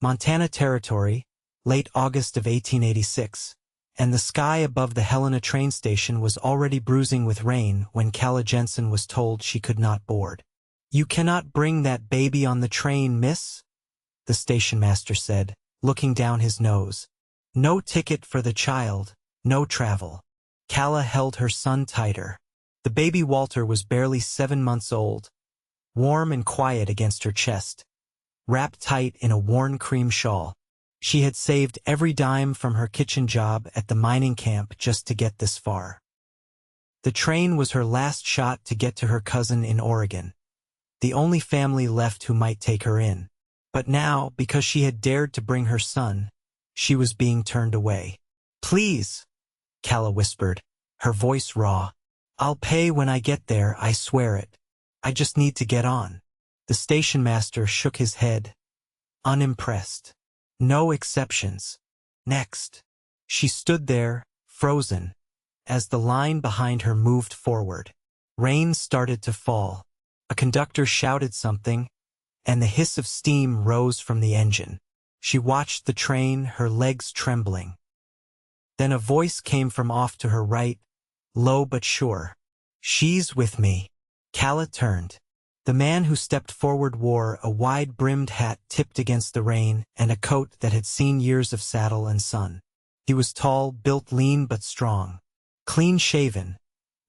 Montana Territory, late August of 1886, and the sky above the Helena train station was already bruising with rain when Calla Jensen was told she could not board. "You cannot bring that baby on the train, miss," the station master said, looking down his nose. "No ticket for the child, no travel." Calla held her son tighter. The baby Walter was barely 7 months old, warm and quiet against her chest, wrapped tight in a worn cream shawl. She had saved every dime from her kitchen job at the mining camp just to get this far. The train was her last shot to get to her cousin in Oregon, the only family left who might take her in. But now, because she had dared to bring her son, she was being turned away. "Please," Calla whispered, her voice raw. "I'll pay when I get there, I swear it. I just need to get on." The station master shook his head, unimpressed. "No exceptions. Next." She stood there, frozen, as the line behind her moved forward. Rain started to fall. A conductor shouted something, and the hiss of steam rose from the engine. She watched the train, her legs trembling. Then a voice came from off to her right, low but sure. "She's with me." Calla turned. The man who stepped forward wore a wide-brimmed hat tipped against the rain and a coat that had seen years of saddle and sun. He was tall, built lean but strong, clean-shaven,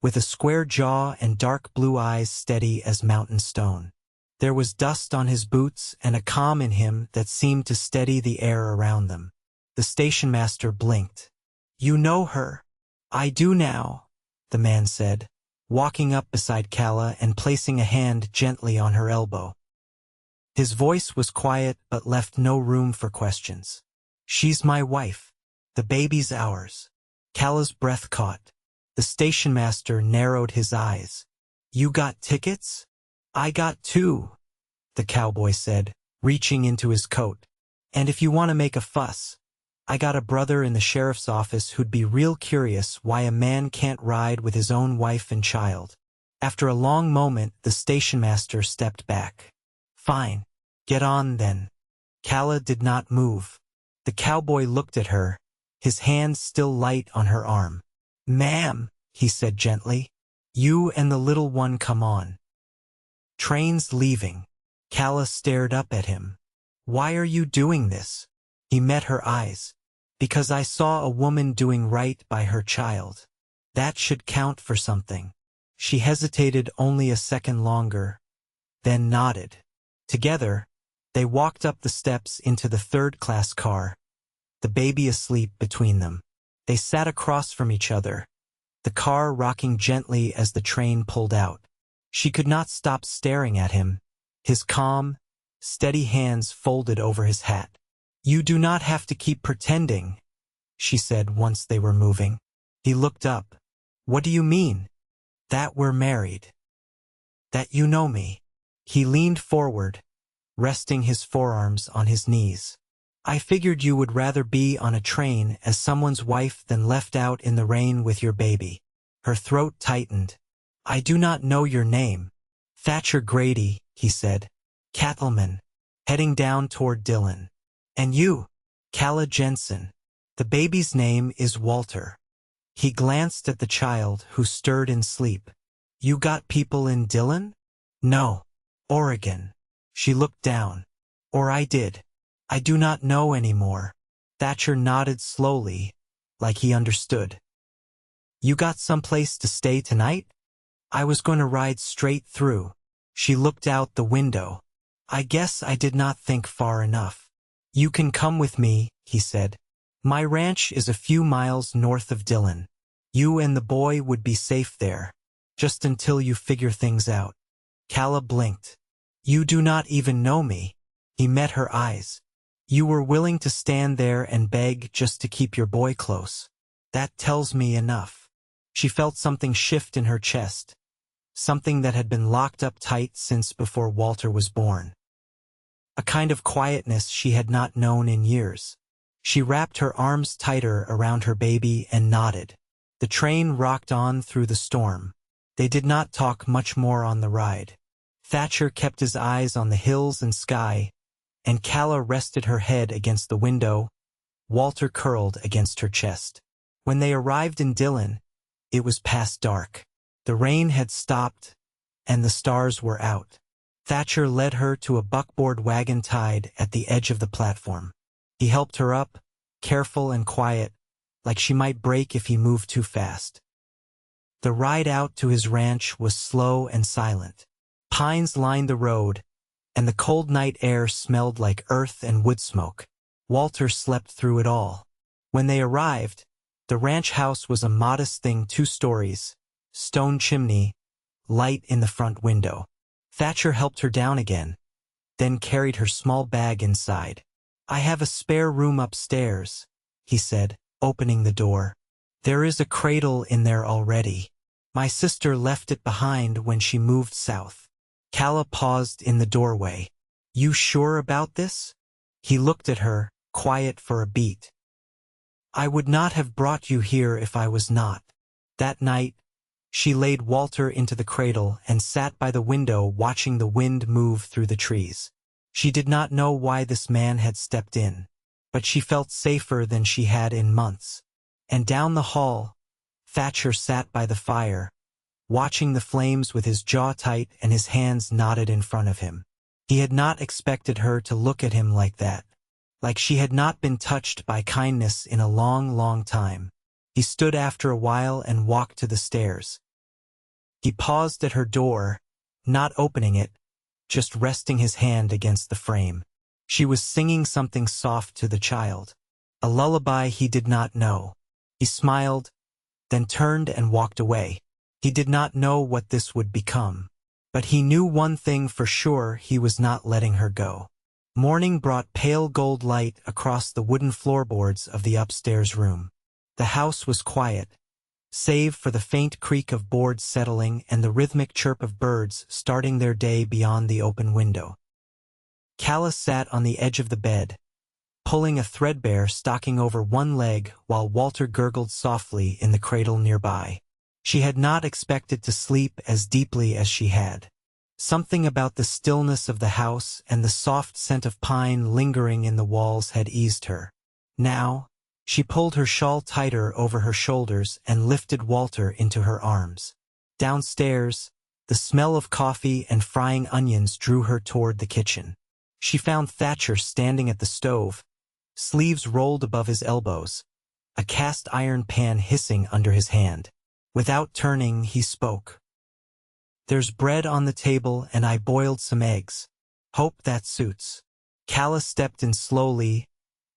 with a square jaw and dark blue eyes steady as mountain stone. There was dust on his boots and a calm in him that seemed to steady the air around them. The station master blinked. "You know her?" "I do now," the man said, walking up beside Calla and placing a hand gently on her elbow. His voice was quiet but left no room for questions. "She's my wife. The baby's ours." Calla's breath caught. The station master narrowed his eyes. "You got tickets?" "I got 2, the cowboy said, reaching into his coat. "And if you want to make a fuss, I got a brother in the sheriff's office who'd be real curious why a man can't ride with his own wife and child." After a long moment, the station master stepped back. "Fine. Get on, then." Calla did not move. The cowboy looked at her, his hand still light on her arm. "Ma'am," he said gently, "you and the little one come on. Train's leaving." Calla stared up at him. "Why are you doing this?" He met her eyes. "Because I saw a woman doing right by her child. That should count for something." She hesitated only a second longer, then nodded. Together, they walked up the steps into the third-class car, the baby asleep between them. They sat across from each other, the car rocking gently as the train pulled out. She could not stop staring at him, his calm, steady hands folded over his hat. "You do not have to keep pretending," she said once they were moving. He looked up. "What do you mean?" "That we're married. That you know me." He leaned forward, resting his forearms on his knees. "I figured you would rather be on a train as someone's wife than left out in the rain with your baby." Her throat tightened. "I do not know your name." "Thatcher Grady," he said. "Cattleman, heading down toward Dillon." "And you?" "Calla Jensen. The baby's name is Walter." He glanced at the child, who stirred in sleep. "You got people in Dillon?" "No. Oregon." She looked down. "Or I did. I do not know anymore." Thatcher nodded slowly, like he understood. "You got someplace to stay tonight?" "I was going to ride straight through." She looked out the window. "I guess I did not think far enough." "You can come with me," he said. "My ranch is a few miles north of Dillon. You and the boy would be safe there, just until you figure things out." Calla blinked. "You do not even know me." He met her eyes. "You were willing to stand there and beg just to keep your boy close. That tells me enough." She felt something shift in her chest, something that had been locked up tight since before Walter was born. A kind of quietness she had not known in years. She wrapped her arms tighter around her baby and nodded. The train rocked on through the storm. They did not talk much more on the ride. Thatcher kept his eyes on the hills and sky, and Calla rested her head against the window, Walter curled against her chest. When they arrived in Dillon, it was past dark. The rain had stopped, and the stars were out. Thatcher led her to a buckboard wagon tied at the edge of the platform. He helped her up, careful and quiet, like she might break if he moved too fast. The ride out to his ranch was slow and silent. Pines lined the road, and the cold night air smelled like earth and wood smoke. Walter slept through it all. When they arrived, the ranch house was a modest thing, 2 stories, stone chimney, light in the front window. Thatcher helped her down again, then carried her small bag inside. "I have a spare room upstairs," he said, opening the door. "There is a cradle in there already. My sister left it behind when she moved south." Calla paused in the doorway. "You sure about this?" He looked at her, quiet for a beat. "I would not have brought you here if I was not." That night, she laid Walter into the cradle and sat by the window watching the wind move through the trees. She did not know why this man had stepped in, but she felt safer than she had in months. And down the hall, Thatcher sat by the fire, watching the flames with his jaw tight and his hands knotted in front of him. He had not expected her to look at him like that, like she had not been touched by kindness in a long, long time. He stood after a while and walked to the stairs. He paused at her door, not opening it, just resting his hand against the frame. She was singing something soft to the child, a lullaby he did not know. He smiled, then turned and walked away. He did not know what this would become, but he knew one thing for sure: he was not letting her go. Morning brought pale gold light across the wooden floorboards of the upstairs room. The house was quiet, save for the faint creak of boards settling and the rhythmic chirp of birds starting their day beyond the open window. Calla sat on the edge of the bed, pulling a threadbare stocking over one leg while Walter gurgled softly in the cradle nearby. She had not expected to sleep as deeply as she had. Something about the stillness of the house and the soft scent of pine lingering in the walls had eased her. Now, she pulled her shawl tighter over her shoulders and lifted Walter into her arms. Downstairs, the smell of coffee and frying onions drew her toward the kitchen. She found Thatcher standing at the stove, sleeves rolled above his elbows, a cast iron pan hissing under his hand. Without turning, he spoke. "There's bread on the table and I boiled some eggs. Hope that suits." Calla stepped in slowly,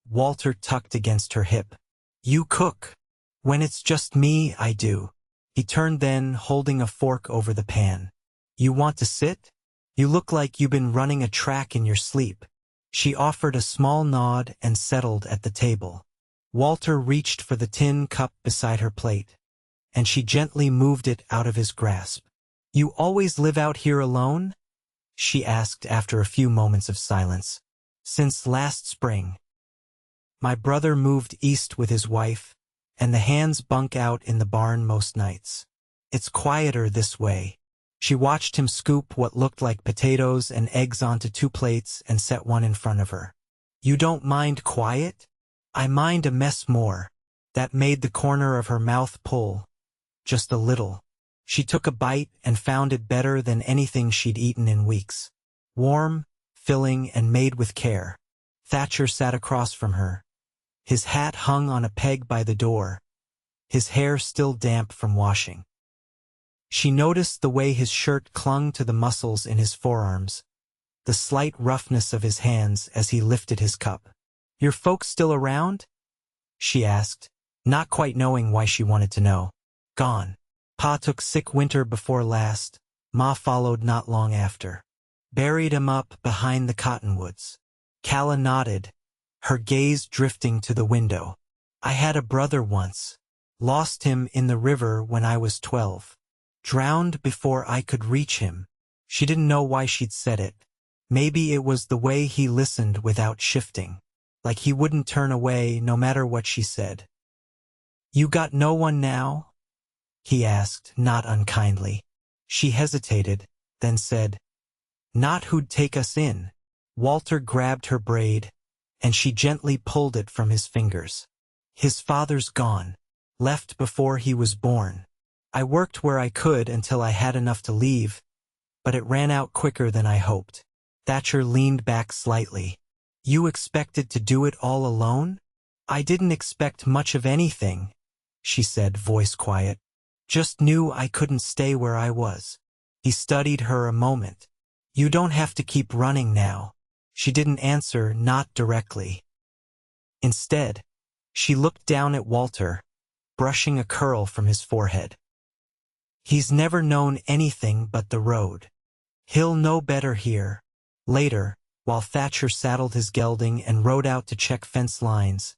Walter tucked against her hip. "You cook." "When it's just me, I do." He turned then, holding a fork over the pan. "You want to sit? You look like you've been running a track in your sleep." She offered a small nod and settled at the table. Walter reached for the tin cup beside her plate, and she gently moved it out of his grasp. "You always live out here alone?" she asked after a few moments of silence. "Since last spring. My brother moved east with his wife, and the hands bunk out in the barn most nights. It's quieter this way." She watched him scoop what looked like potatoes and eggs onto 2 plates and set one in front of her. "You don't mind quiet?" "I mind a mess more." That made the corner of her mouth pull, just a little. She took a bite and found it better than anything she'd eaten in weeks. Warm, filling, and made with care. Thatcher sat across from her. His hat hung on a peg by the door, his hair still damp from washing. She noticed the way his shirt clung to the muscles in his forearms, the slight roughness of his hands as he lifted his cup. "Your folks still around?" she asked, not quite knowing why she wanted to know. "Gone. Pa took sick winter before last, Ma followed not long after. Buried him up behind the cottonwoods." Calla nodded, her gaze drifting to the window. "I had a brother once. Lost him in the river when I was 12. Drowned before I could reach him." She didn't know why she'd said it. Maybe it was the way he listened without shifting, like he wouldn't turn away no matter what she said. "You got no one now?" he asked, not unkindly. She hesitated, then said, "Not who'd take us in." Walter grabbed her braid, and she gently pulled it from his fingers. His father's gone, left before he was born. I worked where I could until I had enough to leave, but it ran out quicker than I hoped. Thatcher leaned back slightly. You expected to do it all alone? I didn't expect much of anything, she said, voice quiet. Just knew I couldn't stay where I was. He studied her a moment. You don't have to keep running now. She didn't answer, not directly. Instead, she looked down at Walter, brushing a curl from his forehead. He's never known anything but the road. He'll know better here. Later, while Thatcher saddled his gelding and rode out to check fence lines,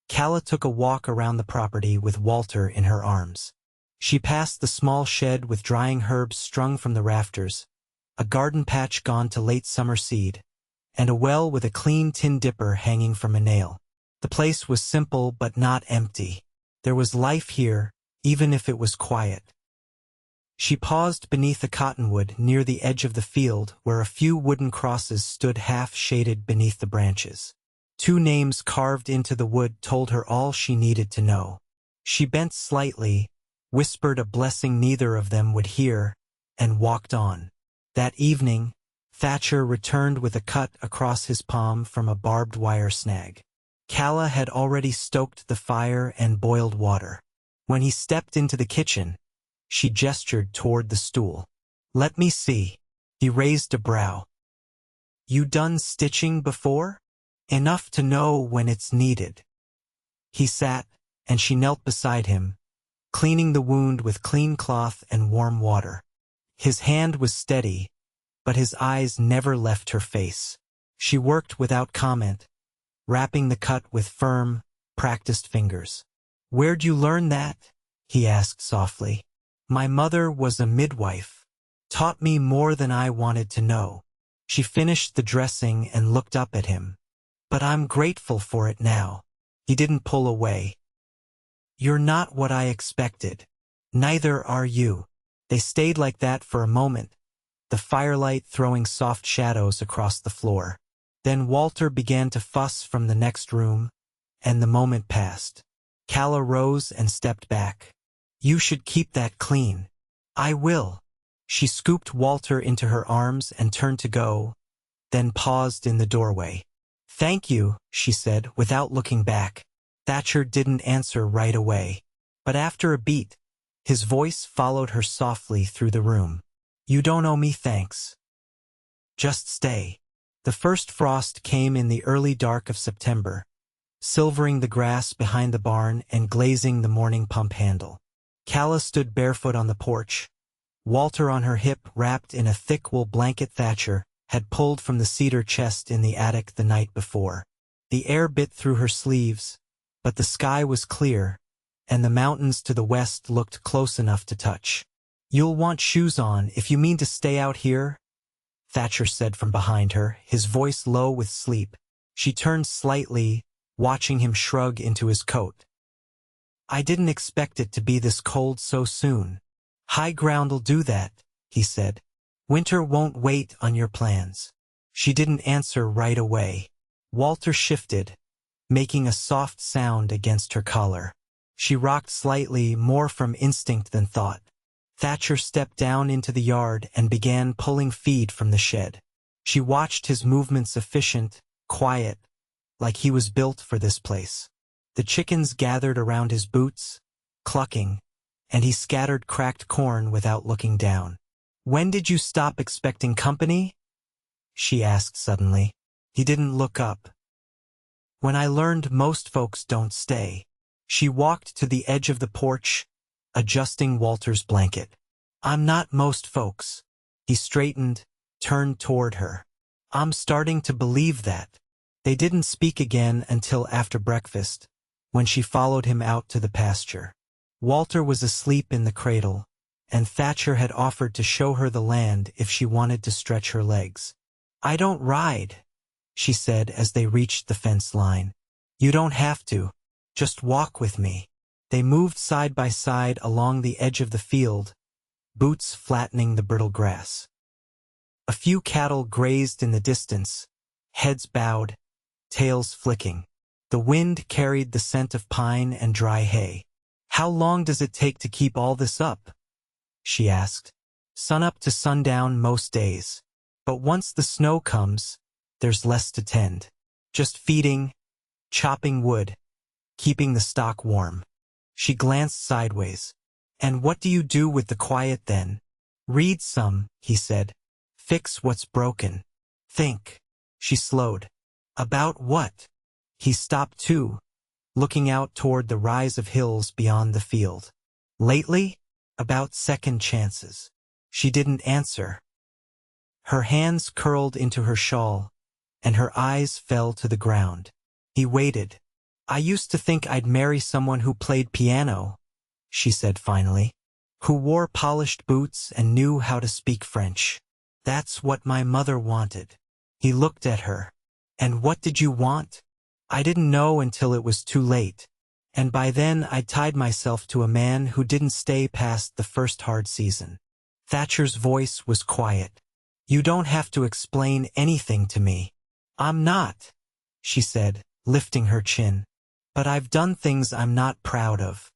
Calla took a walk around the property with Walter in her arms. She passed the small shed with drying herbs strung from the rafters, a garden patch gone to late summer seed, and a well with a clean tin dipper hanging from a nail. The place was simple but not empty. There was life here, even if it was quiet. She paused beneath a cottonwood near the edge of the field where a few wooden crosses stood half-shaded beneath the branches. 2 names carved into the wood told her all she needed to know. She bent slightly, whispered a blessing neither of them would hear, and walked on. That evening, Thatcher returned with a cut across his palm from a barbed wire snag. Calla had already stoked the fire and boiled water. When he stepped into the kitchen, she gestured toward the stool. Let me see. He raised a brow. You done stitching before? Enough to know when it's needed. He sat, and she knelt beside him, cleaning the wound with clean cloth and warm water. His hand was steady, but his eyes never left her face. She worked without comment, wrapping the cut with firm, practiced fingers. Where'd you learn that? He asked softly. My mother was a midwife. Taught me more than I wanted to know. She finished the dressing and looked up at him. But I'm grateful for it now. He didn't pull away. You're not what I expected. Neither are you. They stayed like that for a moment, the firelight throwing soft shadows across the floor. Then Walter began to fuss from the next room, and the moment passed. Calla rose and stepped back. You should keep that clean. I will. She scooped Walter into her arms and turned to go, then paused in the doorway. Thank you, she said, without looking back. Thatcher didn't answer right away, but after a beat, his voice followed her softly through the room. You don't owe me thanks. Just stay. The first frost came in the early dark of September, silvering the grass behind the barn and glazing the morning pump handle. Calla stood barefoot on the porch, Walter on her hip wrapped in a thick wool blanket Thatcher had pulled from the cedar chest in the attic the night before. The air bit through her sleeves, but the sky was clear, and the mountains to the west looked close enough to touch. You'll want shoes on if you mean to stay out here, Thatcher said from behind her, his voice low with sleep. She turned slightly, watching him shrug into his coat. I didn't expect it to be this cold so soon. High ground'll do that, he said. Winter won't wait on your plans. She didn't answer right away. Walter shifted, making a soft sound against her collar. She rocked slightly, more from instinct than thought. Thatcher stepped down into the yard and began pulling feed from the shed. She watched his movements efficient, quiet, like he was built for this place. The chickens gathered around his boots, clucking, and he scattered cracked corn without looking down. When did you stop expecting company? She asked suddenly. He didn't look up. When I learned most folks don't stay. She walked to the edge of the porch, adjusting Walter's blanket. I'm not most folks. He straightened, turned toward her. I'm starting to believe that. They didn't speak again until after breakfast, when she followed him out to the pasture. Walter was asleep in the cradle, and Thatcher had offered to show her the land if she wanted to stretch her legs. I don't ride, she said as they reached the fence line. You don't have to. Just walk with me. They moved side by side along the edge of the field, boots flattening the brittle grass. A few cattle grazed in the distance, heads bowed, tails flicking. The wind carried the scent of pine and dry hay. "How long does it take to keep all this up?" she asked. "Sunup to sundown most days. But once the snow comes, there's less to tend. Just feeding, chopping wood, keeping the stock warm." She glanced sideways. "And what do you do with the quiet then?" "Read some," he said. "Fix what's broken. Think." She slowed. "About what?" He stopped too, looking out toward the rise of hills beyond the field. "Lately? About second chances." She didn't answer. Her hands curled into her shawl, and her eyes fell to the ground. He waited. "I used to think I'd marry someone who played piano," she said finally, "who wore polished boots and knew how to speak French. That's what my mother wanted." He looked at her. "And what did you want?" "I didn't know until it was too late. And by then I'd tied myself to a man who didn't stay past the first hard season." Thatcher's voice was quiet. "You don't have to explain anything to me." "I'm not," she said, lifting her chin. "But I've done things I'm not proud of.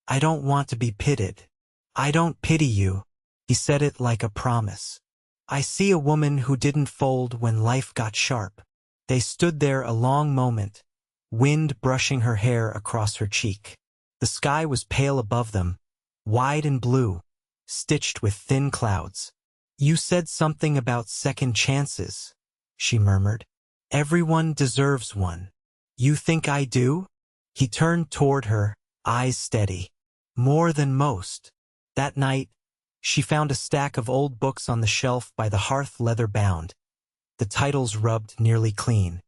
I don't want to be pitied." "I don't pity you." He said it like a promise. "I see a woman who didn't fold when life got sharp." They stood there a long moment, wind brushing her hair across her cheek. The sky was pale above them, wide and blue, stitched with thin clouds. "You said something about second chances," she murmured. "Everyone deserves one." "You think I do?" He turned toward her, eyes steady. "More than most." That night, she found a stack of old books on the shelf by the hearth, leather bound, the titles rubbed nearly clean.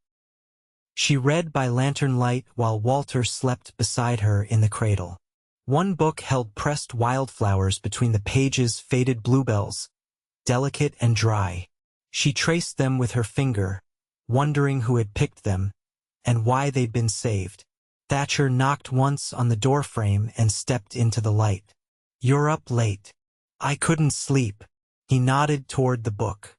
She read by lantern light while Walter slept beside her in the cradle. One book held pressed wildflowers between the pages, faded bluebells, delicate and dry. She traced them with her finger, wondering who had picked them, and why they'd been saved. Thatcher knocked once on the doorframe and stepped into the light. "You're up late." "I couldn't sleep." He nodded toward the book.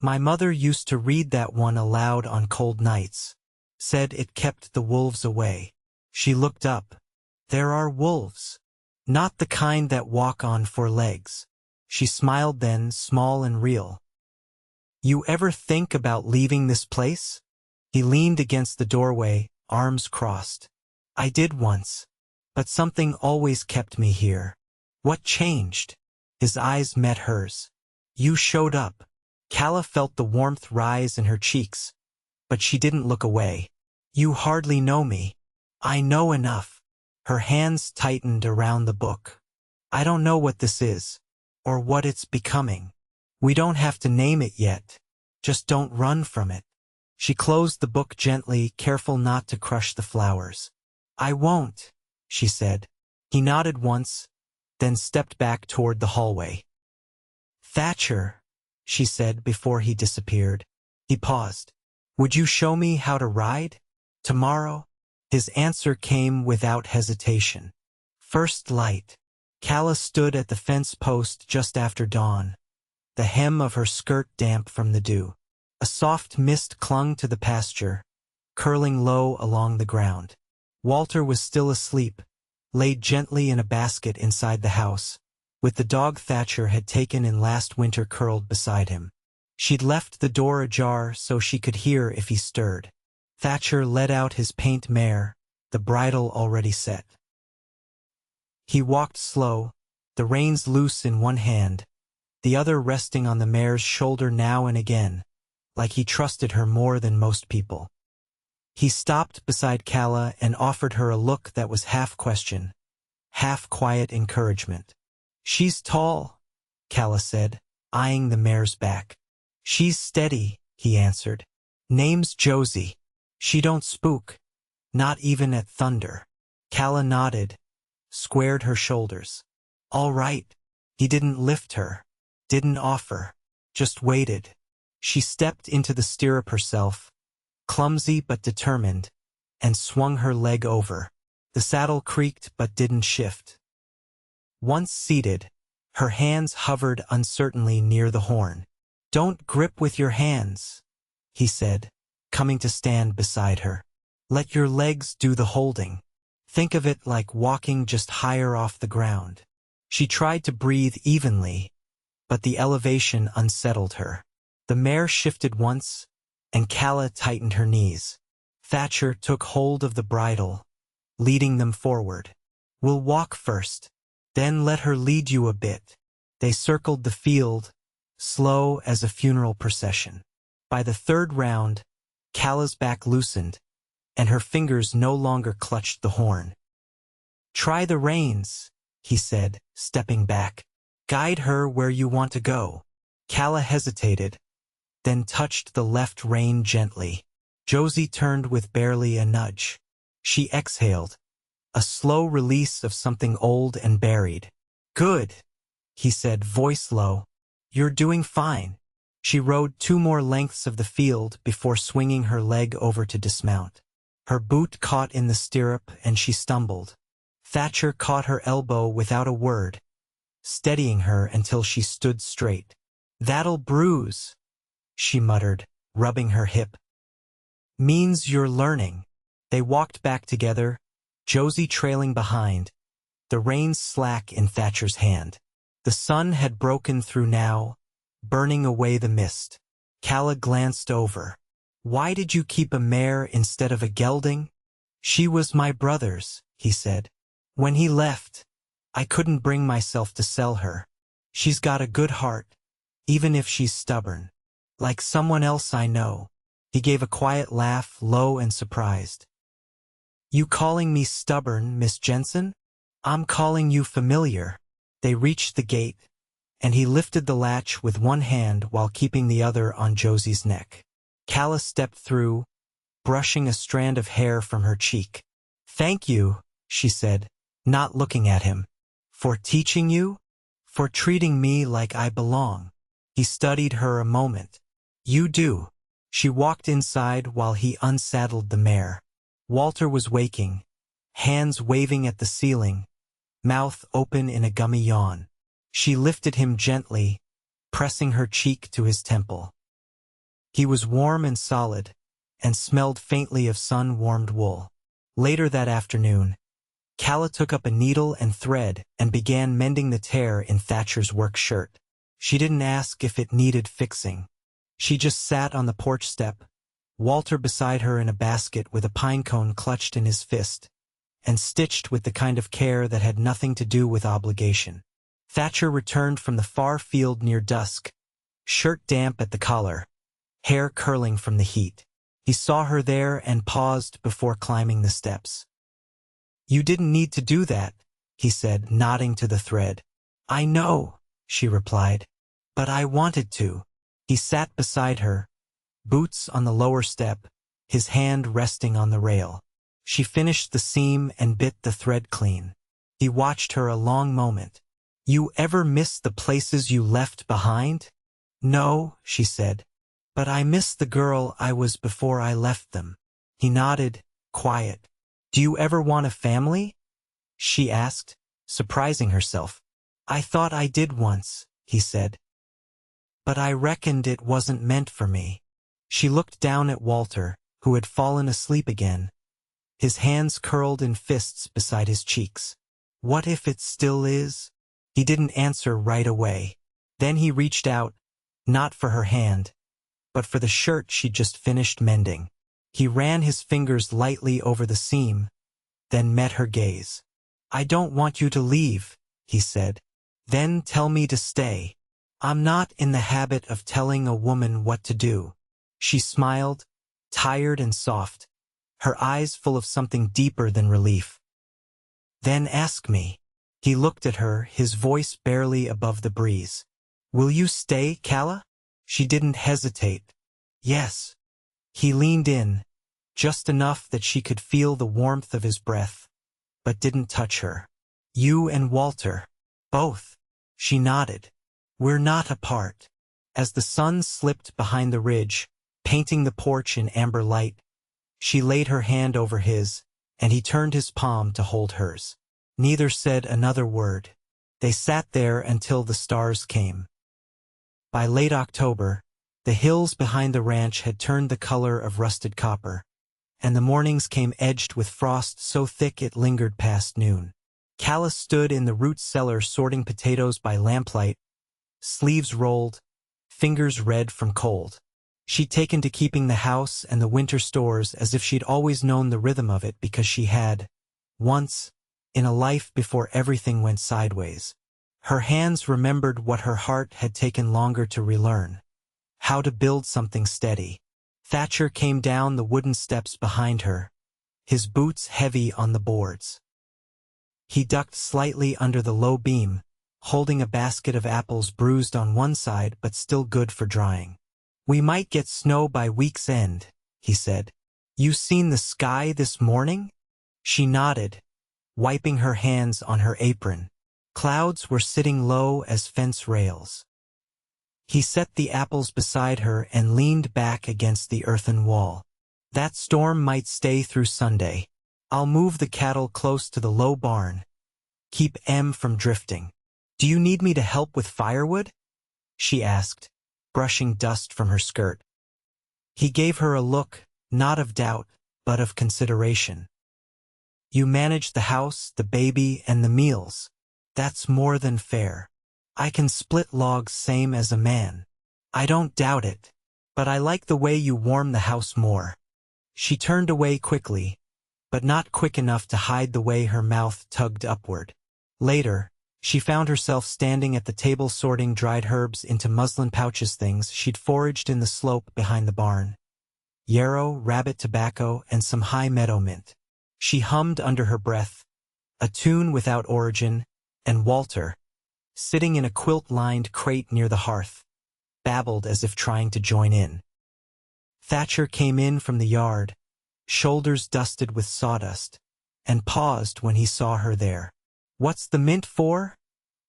"My mother used to read that one aloud on cold nights. Said it kept the wolves away." She looked up. "There are wolves. Not the kind that walk on four legs." She smiled then, small and real. "You ever think about leaving this place?" He leaned against the doorway, arms crossed. "I did once. But something always kept me here." "What changed?" His eyes met hers. "You showed up." Calla felt the warmth rise in her cheeks, but she didn't look away. "You hardly know me." "I know enough." Her hands tightened around the book. "I don't know what this is, or what it's becoming. We don't have to name it yet. Just don't run from it." She closed the book gently, careful not to crush the flowers. "I won't," she said. He nodded once, then stepped back toward the hallway. "Thatcher," she said before he disappeared. He paused. "Would you show me how to ride? Tomorrow?" His answer came without hesitation. "First light." Calla stood at the fence post just after dawn, the hem of her skirt damp from the dew. A soft mist clung to the pasture, curling low along the ground. Walter was still asleep, laid gently in a basket inside the house, with the dog Thatcher had taken in last winter curled beside him. She'd left the door ajar so she could hear if he stirred. Thatcher led out his paint mare, the bridle already set. He walked slow, the reins loose in one hand, the other resting on the mare's shoulder now and again, like he trusted her more than most people. He stopped beside Calla and offered her a look that was half question, half quiet encouragement. "She's tall," Calla said, eyeing the mare's back. "She's steady," he answered. "Name's Josie. She don't spook, not even at thunder." Calla nodded, squared her shoulders. "All right." He didn't lift her, didn't offer, just waited. She stepped into the stirrup herself, clumsy but determined, and swung her leg over. The saddle creaked but didn't shift. Once seated, her hands hovered uncertainly near the horn. "Don't grip with your hands," he said, coming to stand beside her. Let your legs do the holding. Think of it like walking just higher off the ground. She tried to breathe evenly, but the elevation unsettled her. The mare shifted once, and Calla tightened her knees. Thatcher took hold of the bridle, leading them forward. We'll walk first, then let her lead you a bit. They circled the field, slow as a funeral procession. By the third round, Calla's back loosened, and her fingers no longer clutched the horn. Try the reins, he said, stepping back. Guide her where you want to go. Calla hesitated, then touched the left rein gently. Josie turned with barely a nudge. She exhaled, a slow release of something old and buried. Good, he said, voice low. You're doing fine. She rode 2 more lengths of the field before swinging her leg over to dismount. Her boot caught in the stirrup and she stumbled. Thatcher caught her elbow without a word, steadying her until she stood straight. That'll bruise, she muttered, rubbing her hip. Means you're learning. They walked back together, Josie trailing behind, the reins slack in Thatcher's hand. The sun had broken through now, burning away the mist. Calla glanced over. Why did you keep a mare instead of a gelding? She was my brother's, he said. When he left, I couldn't bring myself to sell her. She's got a good heart, even if she's stubborn. Like someone else I know. He gave a quiet laugh, low and surprised. You calling me stubborn, Miss Jensen? I'm calling you familiar. They reached the gate, and he lifted the latch with one hand while keeping the other on Josie's neck. Calla stepped through, brushing a strand of hair from her cheek. Thank you, she said, not looking at him. For teaching you? For treating me like I belong. He studied her a moment. You do. She walked inside while he unsaddled the mare. Walter was waking, hands waving at the ceiling, mouth open in a gummy yawn. She lifted him gently, pressing her cheek to his temple. He was warm and solid, and smelled faintly of sun-warmed wool. Later that afternoon, Calla took up a needle and thread and began mending the tear in Thatcher's work shirt. She didn't ask if it needed fixing. She just sat on the porch step, Walter beside her in a basket with a pine cone clutched in his fist, and stitched with the kind of care that had nothing to do with obligation. Thatcher returned from the far field near dusk, shirt damp at the collar, hair curling from the heat. He saw her there and paused before climbing the steps. You didn't need to do that, he said, nodding to the thread. I know, she replied, but I wanted to. He sat beside her, boots on the lower step, his hand resting on the rail. She finished the seam and bit the thread clean. He watched her a long moment. You ever miss the places you left behind? No, she said, but I miss the girl I was before I left them. He nodded, quiet. Do you ever want a family? She asked, surprising herself. I thought I did once, he said. But I reckoned it wasn't meant for me. She looked down at Walter, who had fallen asleep again, his hands curled in fists beside his cheeks. What if it still is? He didn't answer right away. Then he reached out, not for her hand, but for the shirt she'd just finished mending. He ran his fingers lightly over the seam, then met her gaze. I don't want you to leave, he said. Then tell me to stay. I'm not in the habit of telling a woman what to do. She smiled, tired and soft, her eyes full of something deeper than relief. Then ask me. He looked at her, his voice barely above the breeze. Will you stay, Calla? She didn't hesitate. Yes. He leaned in, just enough that she could feel the warmth of his breath, but didn't touch her. You and Walter. Both. She nodded. We're not apart. As the sun slipped behind the ridge, painting the porch in amber light, she laid her hand over his, and he turned his palm to hold hers. Neither said another word. They sat there until the stars came. By late October, The hills behind the ranch had turned the color of rusted copper, and the mornings came edged with frost so thick it lingered past noon. Calla stood in the root cellar sorting potatoes by lamplight, sleeves rolled, fingers red from cold. She'd taken to keeping the house and the winter stores as if she'd always known the rhythm of it because she had, once, in a life before everything went sideways. Her hands remembered what her heart had taken longer to relearn: how to build something steady. Thatcher came down the wooden steps behind her, his boots heavy on the boards. He ducked slightly under the low beam, holding a basket of apples bruised on one side but still good for drying. "We might get snow by week's end," he said. "You seen the sky this morning?" She nodded, wiping her hands on her apron. Clouds were sitting low as fence rails. He set the apples beside her and leaned back against the earthen wall. "That storm might stay through Sunday. I'll move the cattle close to the low barn. Keep Em from drifting." "Do you need me to help with firewood?" she asked, brushing dust from her skirt. He gave her a look, not of doubt, but of consideration. "You manage the house, the baby, and the meals. That's more than fair. I can split logs same as a man." "I don't doubt it. But I like the way you warm the house more." She turned away quickly, but not quick enough to hide the way her mouth tugged upward. Later, she found herself standing at the table sorting dried herbs into muslin pouches, things she'd foraged in the slope behind the barn: yarrow, rabbit tobacco, and some high meadow mint. She hummed under her breath, a tune without origin, and Walter, sitting in a quilt-lined crate near the hearth, babbled as if trying to join in. Thatcher came in from the yard, shoulders dusted with sawdust, and paused when he saw her there. "What's the mint for?"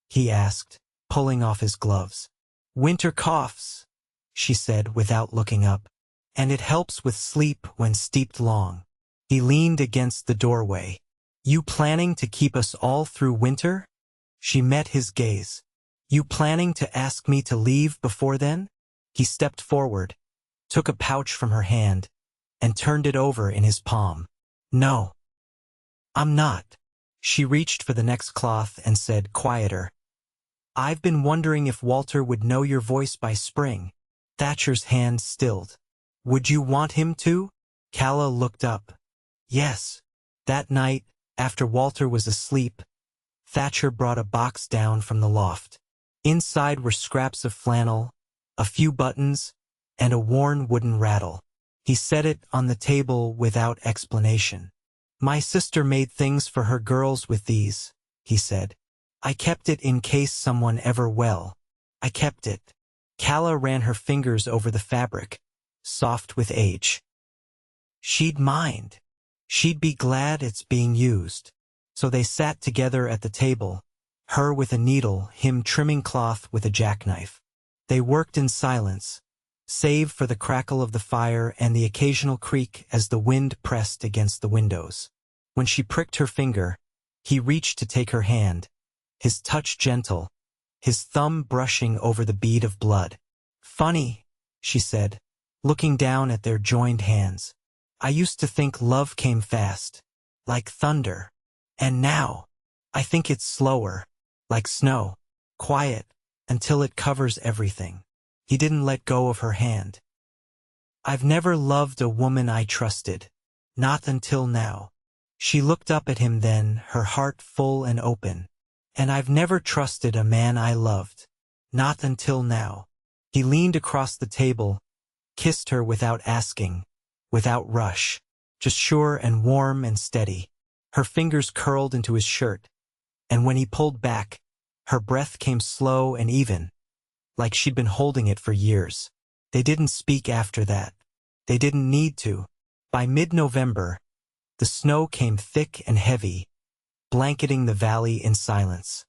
he asked, pulling off his gloves. "Winter coughs," she said without looking up. "And it helps with sleep when steeped long." He leaned against the doorway. "You planning to keep us all through winter?" She met his gaze. "You planning to ask me to leave before then?" He stepped forward, took a pouch from her hand, and turned it over in his palm. "No, I'm not." She reached for the next cloth and said, quieter, "I've been wondering if Walter would know your voice by spring." Thatcher's hand stilled. "Would you want him to?" Calla looked up. "Yes." That night, after Walter was asleep, Thatcher brought a box down from the loft. Inside were scraps of flannel, a few buttons, and a worn wooden rattle. He set it on the table without explanation. "My sister made things for her girls with these," he said. "I kept it in case someone ever I kept it." Calla ran her fingers over the fabric, soft with age. "She'd mind. She'd be glad it's being used." So they sat together at the table, her with a needle, him trimming cloth with a jackknife. They worked in silence, save for the crackle of the fire and the occasional creak as the wind pressed against the windows. When she pricked her finger, he reached to take her hand, his touch gentle, his thumb brushing over the bead of blood. "Funny," she said, looking down at their joined hands. "I used to think love came fast, like thunder. And now, I think it's slower, like snow, quiet, until it covers everything." He didn't let go of her hand. "I've never loved a woman I trusted, not until now." She looked up at him then, her heart full and open. "And I've never trusted a man I loved, not until now." He leaned across the table, kissed her without asking, without rush, just sure and warm and steady. Her fingers curled into his shirt, and when he pulled back, her breath came slow and even, like she'd been holding it for years. They didn't speak after that. They didn't need to. By mid-November, the snow came thick and heavy, blanketing the valley in silence.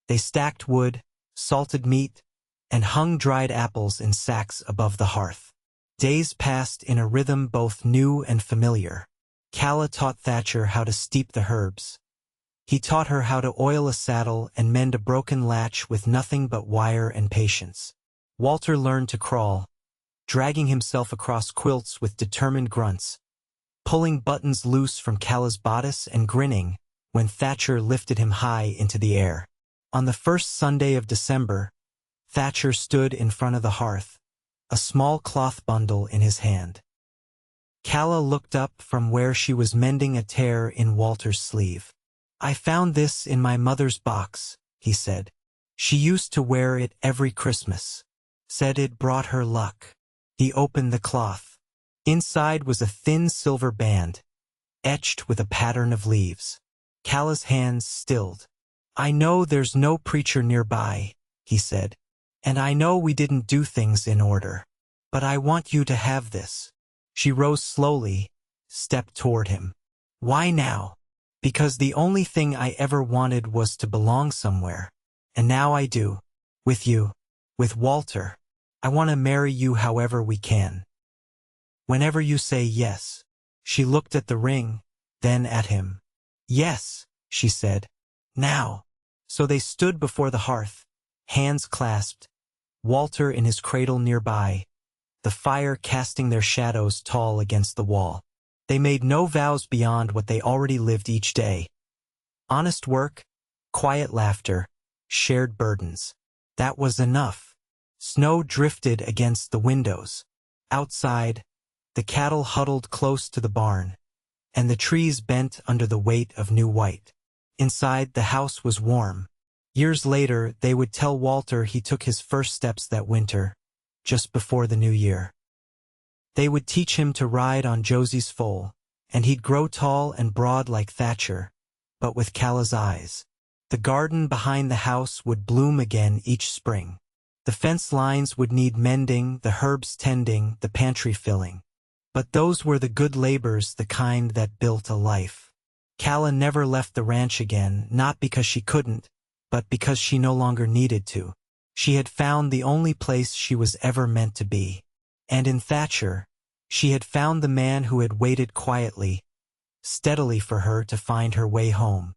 They stacked wood, salted meat, and hung dried apples in sacks above the hearth. Days passed in a rhythm both new and familiar. Calla taught Thatcher how to steep the herbs. He taught her how to oil a saddle and mend a broken latch with nothing but wire and patience. Walter learned to crawl, dragging himself across quilts with determined grunts, pulling buttons loose from Calla's bodice and grinning when Thatcher lifted him high into the air. On the first Sunday of December, Thatcher stood in front of the hearth, a small cloth bundle in his hand. Calla looked up from where she was mending a tear in Walter's sleeve. "I found this in my mother's box," he said. "She used to wear it every Christmas. Said it brought her luck." He opened the cloth. Inside was a thin silver band, etched with a pattern of leaves. Calla's hands stilled. "I know there's no preacher nearby," he said, "and I know we didn't do things in order. But I want you to have this." She rose slowly, stepped toward him. "Why now?" "Because the only thing I ever wanted was to belong somewhere. And now I do. With you. With Walter. I want to marry you however we can. Whenever you say yes." She looked at the ring, then at him. "Yes," she said. "Now." So they stood before the hearth, hands clasped, Walter in his cradle nearby, the fire casting their shadows tall against the wall. They made no vows beyond what they already lived each day. Honest work, quiet laughter, shared burdens. That was enough. Snow drifted against the windows. Outside, the cattle huddled close to the barn, and the trees bent under the weight of new white. Inside, the house was warm. Years later, they would tell Walter he took his first steps that winter, just before the new year. They would teach him to ride on Josie's foal, and he'd grow tall and broad like Thatcher, but with Calla's eyes. The garden behind the house would bloom again each spring. The fence lines would need mending, the herbs tending, the pantry filling. But those were the good labors, the kind that built a life. Calla never left the ranch again, not because she couldn't, but because she no longer needed to. She had found the only place she was ever meant to be. And in Thatcher, she had found the man who had waited quietly, steadily for her to find her way home.